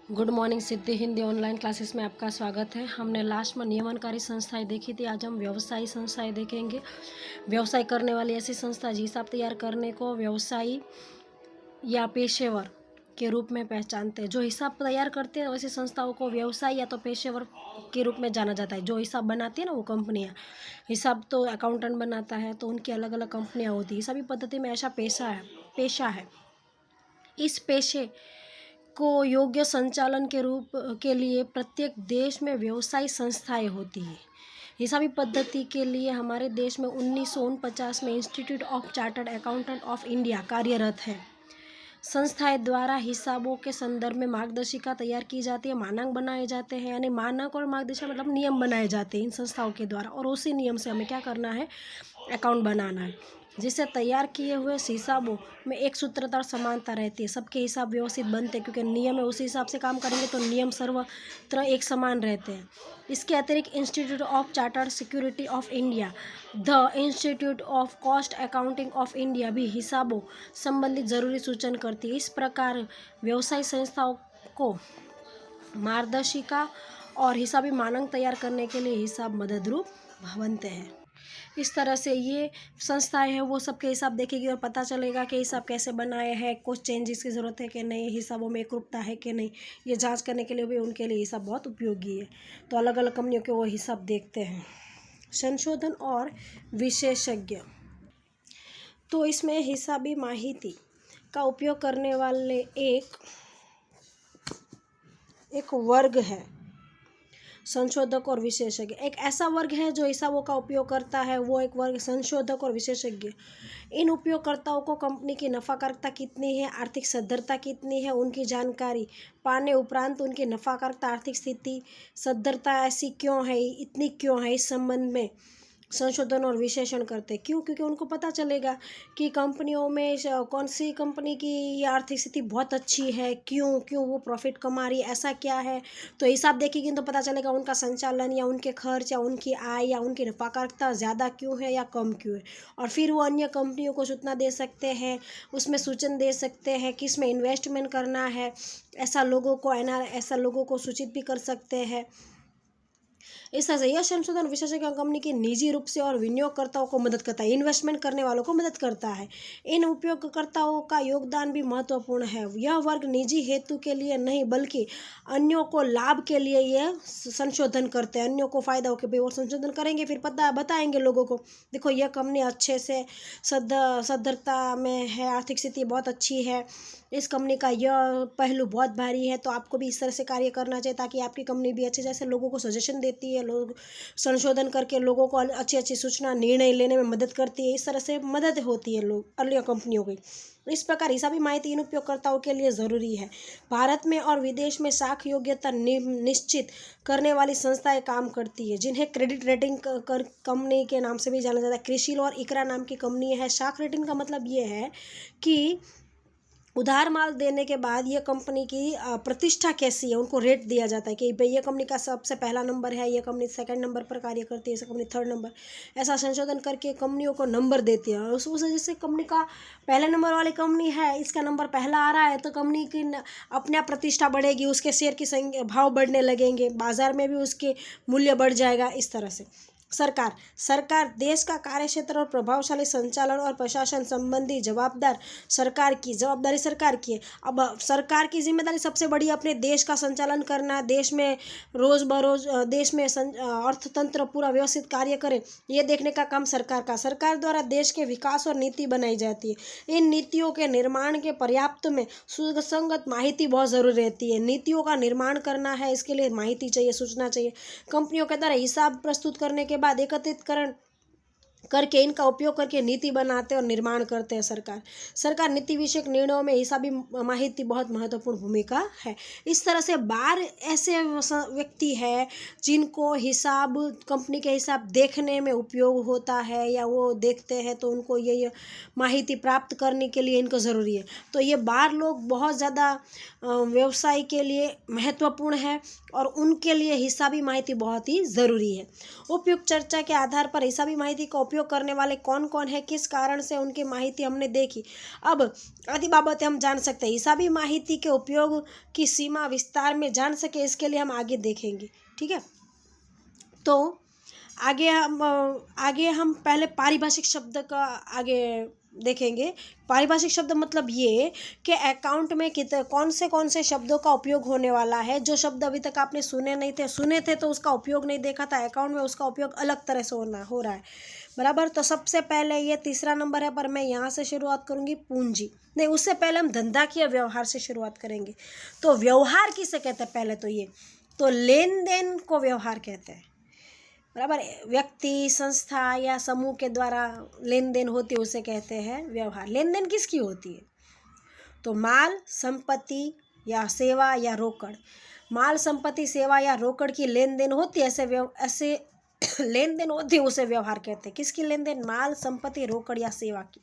Good morning सिद्धि Hindi online classes में आपका स्वागत है। हमने लास्ट में नियमनकारी संस्थाएं देखी थी। आज हम व्यवसायी संस्थाएं देखेंगे। व्यवसाय करने वाली ऐसी संस्था जो हिसाब तैयार करने को व्यवसायी या पेशेवर के रूप में पहचानते हैं। जो हिसाब तैयार करते हैं वैसी संस्थाओं को व्यवसाय या तो पेशेवर के रूप में जाना जाता है। जो हिसाब बनाती है ना वो कंपनियाँ, हिसाब तो अकाउंटेंट बनाता है, तो उनकी अलग अलग कंपनियाँ होती हैं। हिसाबी पद्धति में ऐसा पेशा है। इस पेशे को योग्य संचालन के रूप के लिए प्रत्येक देश में व्यवसायी संस्थाएं होती हैं। हिसाबी पद्धति के लिए हमारे देश में 1949 में institute of chartered accountant of India कार्यरत है। संस्थाएं द्वारा हिसाबों के संदर्भ में मार्गदर्शिका तैयार की जाती है, मानक बनाए जाते हैं, यानी मानक और मार्गदर्शिका मतलब नियम बनाए जाते हैं इन संस्थाओं के द्वारा, और उसी नियम से हमें क्या करना है, अकाउंट बनाना है। जिससे तैयार किए हुए हिसाबों में एक सूत्रता और समानता रहती है। सबके हिसाब व्यवस्थित बनते हैं क्योंकि नियम है, उसी हिसाब से काम करेंगे तो नियम सर्वत्र एक समान रहते हैं। इसके अतिरिक्त institute of chartered security of India, the institute of cost accounting of India भी हिसाबों संबंधित जरूरी सूचन करती है। इस प्रकार व्यवसायी संस्थाओं को मार्गदर्शिका और हिसाबी मानक तैयार करने के लिए हिसाब मददरूप बनते हैं। इस तरह से ये संस्थाएं हैं वो सबके हिसाब देखेगी और पता चलेगा कि हिसाब कैसे बनाए हैं, कुछ चेंजेस की ज़रूरत है कि नहीं, हिसाबों में एकरूपता है कि नहीं। ये जांच करने के लिए भी उनके लिए हिसाब बहुत उपयोगी है। तो अलग अलग कंपनियों के वो हिसाब देखते हैं। संशोधन और विशेषज्ञ, तो इसमें हिसाबी माहिती का उपयोग करने वाले एक वर्ग है संशोधक और विशेषज्ञ। एक ऐसा वर्ग है जो हिसाबों का उपयोग करता है, वो एक वर्ग संशोधक और विशेषज्ञ। इन उपयोगकर्ताओं को कंपनी की नफाकारिता कितनी है, आर्थिक सद्धरता कितनी है, उनकी जानकारी पाने उपरांत उनकी नफाकारिता, आर्थिक स्थिति, सद्धरता ऐसी क्यों है, इतनी क्यों है, इस संबंध में संशोधन और विश्लेषण करते। क्यों? क्योंकि उनको पता चलेगा कि कंपनियों में कौन सी कंपनी की ये आर्थिक स्थिति बहुत अच्छी है, क्यों वो प्रॉफिट कमा रही है, ऐसा क्या है। तो हिसाब देखेगी तो पता चलेगा उनका संचालन या उनके खर्च या उनकी आय या उनकी नफाकारिता ज़्यादा क्यों है या कम क्यों है। और फिर वो अन्य कंपनियों को सूचना दे सकते हैं, उसमें सूचन दे सकते हैं किस में इन्वेस्टमेंट करना है, ऐसा लोगों को सूचित भी कर सकते हैं। इस तरह से यह संशोधन विशेषज्ञ कंपनी की निजी रूप से और विनियोगकर्ताओं को मदद करता है, इन्वेस्टमेंट करने वालों को मदद करता है। इन उपयोगकर्ताओं का योगदान भी महत्वपूर्ण है। यह वर्ग निजी हेतु के लिए नहीं बल्कि अन्यों को लाभ के लिए यह संशोधन करते हैं, अन्यों को फायदा हो कि भाई वो संशोधन करेंगे, फिर बताएंगे लोगों को देखो यह कंपनी अच्छे से सद्धरता में है, आर्थिक स्थिति बहुत अच्छी है, इस कंपनी का यह पहलू बहुत भारी है, तो आपको भी इस तरह से कार्य करना चाहिए ताकि आपकी कंपनी भी अच्छे, जैसे लोगों को सजेशन देती है, लोग संशोधन करके लोगों को अच्छी अच्छी सूचना निर्णय लेने में मदद करती है। इस तरह से मदद होती है लोग अन्य कंपनियों की। इस प्रकार हिसाबी माहिती इन उपयोगकर्ताओं के लिए ज़रूरी है। भारत में और विदेश में साख योग्यता निश्चित करने वाली संस्थाएं काम करती है, जिन्हें क्रेडिट रेटिंग कंपनी के नाम से भी जाना जाता है। क्रिसिल और इकरा नाम की कंपनी है। साख रेटिंग का मतलब ये है कि उधार माल देने के बाद ये कंपनी की प्रतिष्ठा कैसी है, उनको रेट दिया जाता है कि भाई ये कंपनी का सबसे पहला नंबर है, ये कंपनी सेकंड नंबर पर कार्य करती है, ये कंपनी थर्ड नंबर, ऐसा संशोधन करके कंपनियों को नंबर देती है। और उस जैसे कंपनी का पहले नंबर वाली कंपनी है, इसका नंबर पहला आ रहा है, तो कंपनी की अपने आप प्रतिष्ठा बढ़ेगी, उसके शेयर की भाव बढ़ने लगेंगे, बाजार में भी उसके मूल्य बढ़ जाएगा। इस तरह से सरकार देश का कार्यक्षेत्र और प्रभावशाली संचालन और प्रशासन संबंधी जवाबदारी सरकार की है। अब सरकार की जिम्मेदारी सबसे बड़ी अपने देश का संचालन करना, देश में रोज बरोज देश में अर्थतंत्र पूरा व्यवस्थित कार्य करे, ये देखने का काम सरकार द्वारा देश के विकास और नीति बनाई जाती है। इन नीतियों के निर्माण के पर्याप्त में सुसंगत माहिती बहुत ज़रूरी रहती है। नीतियों का निर्माण करना है, इसके लिए माहिती चाहिए, सूचना चाहिए। कंपनियों के द्वारा हिसाब प्रस्तुत करने के बाद एकत्रितकरण करके इनका उपयोग करके नीति बनाते और निर्माण करते हैं सरकार नीति विषयक निर्णयों में हिसाबी माहिती बहुत महत्वपूर्ण भूमिका है। इस तरह से बार ऐसे व्यक्ति है जिनको हिसाब, कंपनी के हिसाब देखने में उपयोग होता है या वो देखते हैं, तो उनको ये माहिती प्राप्त करने के लिए इनको ज़रूरी है। तो ये बार लोग बहुत ज़्यादा व्यवसाय के लिए महत्वपूर्ण है और उनके लिए हिसाबी माहिती बहुत ही ज़रूरी है। उपयुक्त चर्चा के आधार पर हिसाबी माहिती का उपयोग करने वाले कौन कौन है, किस कारण से, उनकी माहिती हमने देखी। अब आदि बाबतें हम जान सकते हैं। हिसाबी माहिती के उपयोग की सीमा विस्तार में जान सके, इसके लिए हम आगे देखेंगे। ठीक है, तो आगे हम पहले पारिभाषिक शब्द का आगे देखेंगे। पारिभाषिक शब्द मतलब ये कि अकाउंट में कौन से शब्दों का उपयोग होने वाला है। जो शब्द अभी तक आपने सुने थे तो उसका उपयोग नहीं देखा था, अकाउंट में उसका उपयोग अलग तरह से हो रहा है, बराबर। तो सबसे पहले ये तीसरा नंबर है, पर मैं यहाँ से शुरुआत करूँगी पूंजी, नहीं उससे पहले हम धंधाकीय व्यवहार से शुरुआत करेंगे। तो व्यवहार किसे कहते हैं, पहले तो ये तो लेन देन को व्यवहार कहते हैं, बराबर। व्यक्ति, संस्था या समूह के द्वारा लेन देन होती है उसे कहते हैं व्यवहार। लेन देन किसकी होती है, तो माल, संपत्ति या सेवा या रोकड़। माल, संपत्ति, सेवा या रोकड़ की लेन देन होती है, ऐसे लेन देन होती है उसे व्यवहार कहते हैं। किसकी लेन देन, माल, संपत्ति, रोकड़ या सेवा की।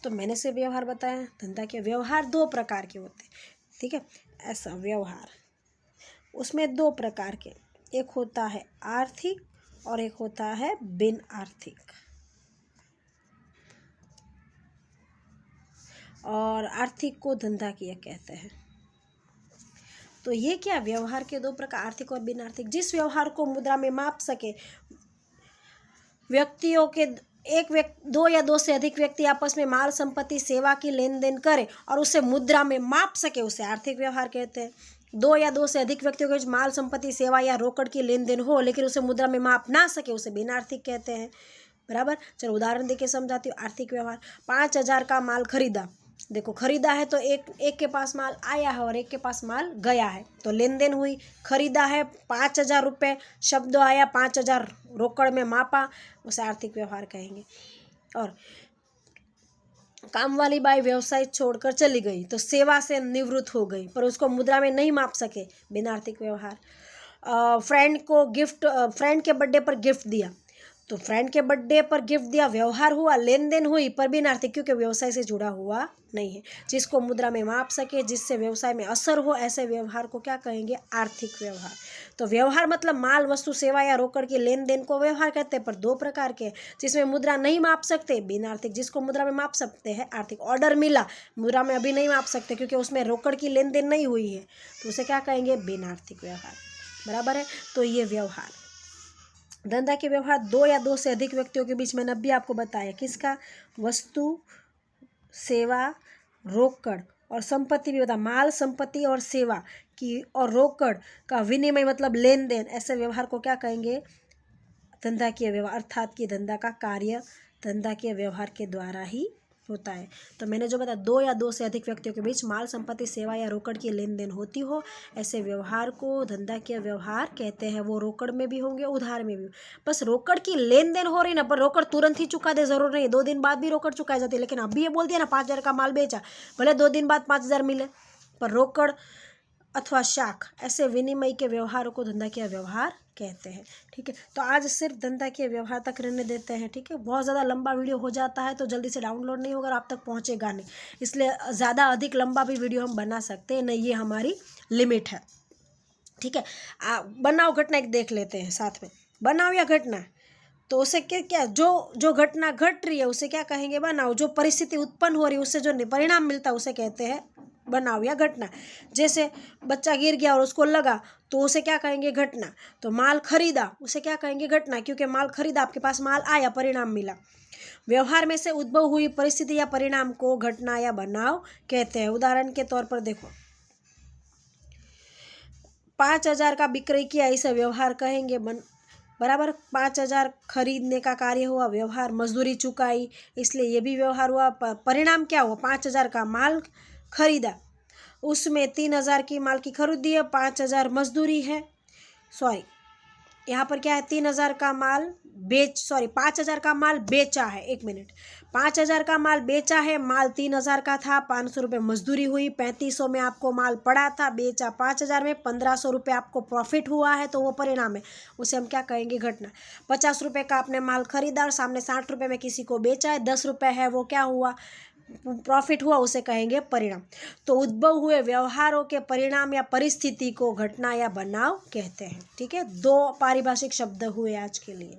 तो मैंने से व्यवहार बताया। धंधा के व्यवहार दो प्रकार के होते हैं, ठीक है। ऐसा व्यवहार उसमें दो प्रकार के, एक होता है आर्थिक और एक होता है बिन आर्थिक। और आर्थिक को धंधाकीय कहते हैं। तो ये क्या, व्यवहार के दो प्रकार, आर्थिक और बिन आर्थिक। जिस व्यवहार को मुद्रा में माप सके, व्यक्तियों के दो या दो से अधिक व्यक्ति आपस में माल, संपत्ति, सेवा की लेन देन करें और उसे मुद्रा में माप सके, उसे आर्थिक व्यवहार कहते हैं। दो या दो से अधिक व्यक्तियों के बीच माल, संपत्ति, सेवा या रोकड़ की लेन देन हो लेकिन उसे मुद्रा में माप ना सके, उसे बिन आर्थिक कहते हैं, बराबर। चलो उदाहरण देके समझाती हूँ। आर्थिक व्यवहार, 5,000 का माल खरीदा। देखो खरीदा है तो एक के पास माल आया है और एक के पास माल गया है, तो लेन देन हुई। खरीदा है 5,000 रुपये, शब्द आया 5,000 रोकड़ में मापा, उसे आर्थिक व्यवहार कहेंगे। और काम वाली बाई व्यवसाय छोड़कर चली गई तो सेवा से निवृत्त हो गई पर उसको मुद्रा में नहीं माप सके, बिन आर्थिक व्यवहार। फ्रेंड के बर्थडे पर गिफ्ट दिया, तो फ्रेंड के बर्थडे पर गिफ्ट दिया, व्यवहार हुआ, लेन देन हुई, पर बिन आर्थिक, क्योंकि व्यवसाय से जुड़ा हुआ नहीं है। जिसको मुद्रा में माप सके, जिससे व्यवसाय में असर हो, ऐसे व्यवहार को क्या कहेंगे, आर्थिक व्यवहार। तो व्यवहार मतलब माल, वस्तु, सेवा या रोकड़ की लेन देन को व्यवहार कहते हैं, पर दो प्रकार के, जिसमें मुद्रा नहीं माप सकते, बिन आर्थिक। जिसको मुद्रा में माप सकते हैं, आर्थिक। ऑर्डर मिला, मुद्रा में अभी नहीं माप सकते क्योंकि उसमें रोकड़ की लेन देन नहीं हुई है, तो उसे क्या कहेंगे, बिन आर्थिक व्यवहार, बराबर है। तो ये व्यवहार, धंधा के व्यवहार दो या दो से अधिक व्यक्तियों के बीच, मैंने अभी आपको बताया किसका, वस्तु, सेवा, रोकड़ और संपत्ति भी बता, माल, संपत्ति और सेवा की और रोकड़ का विनिमय मतलब लेन देन, ऐसे व्यवहार को क्या कहेंगे, धंधा के व्यवहार, अर्थात कि धंधा का कार्य धंधा के व्यवहार के द्वारा ही होता है। तो मैंने जो बताया, दो या दो से अधिक व्यक्तियों के बीच माल, संपत्ति, सेवा या रोकड़ की लेन देन होती हो, ऐसे व्यवहार को धंधा के व्यवहार कहते हैं। वो रोकड़ में भी होंगे, उधार में भी। बस रोकड़ की लेन देन हो रही ना, पर रोकड़ तुरंत ही चुका दे जरूर नहीं, 2 दिन बाद भी रोकड़ चुकाई जाती है। लेकिन अभी ये बोल दिया ना 5,000 का माल बेचा, भले 2 दिन बाद 5,000 मिले, पर रोकड़ अथवा शाख, ऐसे विनिमय के व्यवहारों को धंधा के व्यवहार कहते हैं। ठीक है, तो आज सिर्फ धंधा के व्यवहार तक रहने देते हैं। ठीक है, बहुत ज़्यादा लंबा वीडियो हो जाता है तो जल्दी से डाउनलोड नहीं होगा और आप तक पहुंचेगा नहीं, इसलिए ज़्यादा अधिक लंबा भी वीडियो हम बना सकते हैं नहीं, ये हमारी लिमिट है। ठीक है, बनाओ घटना एक देख लेते हैं साथ में। बनाओ या घटना, तो उसे क्या जो घटना घट रही है उसे क्या कहेंगे, बनाओ। जो परिस्थिति उत्पन्न हो रही है उससे जो परिणाम मिलता है उसे कहते हैं बनाओ या घटना। जैसे बच्चा गिर गया और उसको लगा तो उसे क्या कहेंगे, घटना। तो माल खरीदा, उसे क्या कहेंगे, घटना, क्योंकि माल खरीदा, आपके पास माल आया, परिणाम मिला। व्यवहार में से उद्भव हुई परिस्थिति या परिणाम को घटना या बनाव कहते हैं। उदाहरण के तौर पर देखो, 5,000 का बिक्री किया, इसे व्यवहार कहेंगे, बराबर। 5,000 खरीदने का कार्य हुआ, व्यवहार। मजदूरी चुकाई, इसलिए ये भी व्यवहार हुआ। परिणाम क्या हुआ, 5,000 का माल खरीदा, उसमें 3,000 की माल की खरीदी है, 5,000 मजदूरी है। यहाँ पर क्या है, 3,000 का माल 5,000 का माल बेचा है। 1 मिनट, 5,000 का माल बेचा है, माल 3,000 का था, 500 रुपये मजदूरी हुई, 3,500 में आपको माल पड़ा था, बेचा 5,000 में, 1,500 रुपये आपको प्रॉफिट हुआ है, तो वो परिणाम है, उसे हम क्या कहेंगे, घटना। 50 रुपये का आपने माल खरीदा और सामने 60 रुपये में किसी को बेचा है, 10 रुपये है, वो क्या हुआ, प्रॉफिट हुआ, उसे कहेंगे परिणाम। तो उद्भव हुए व्यवहारों के परिणाम या परिस्थिति को घटना या बनाव कहते हैं। ठीक है, 2 पारिभाषिक शब्द हुए आज के लिए।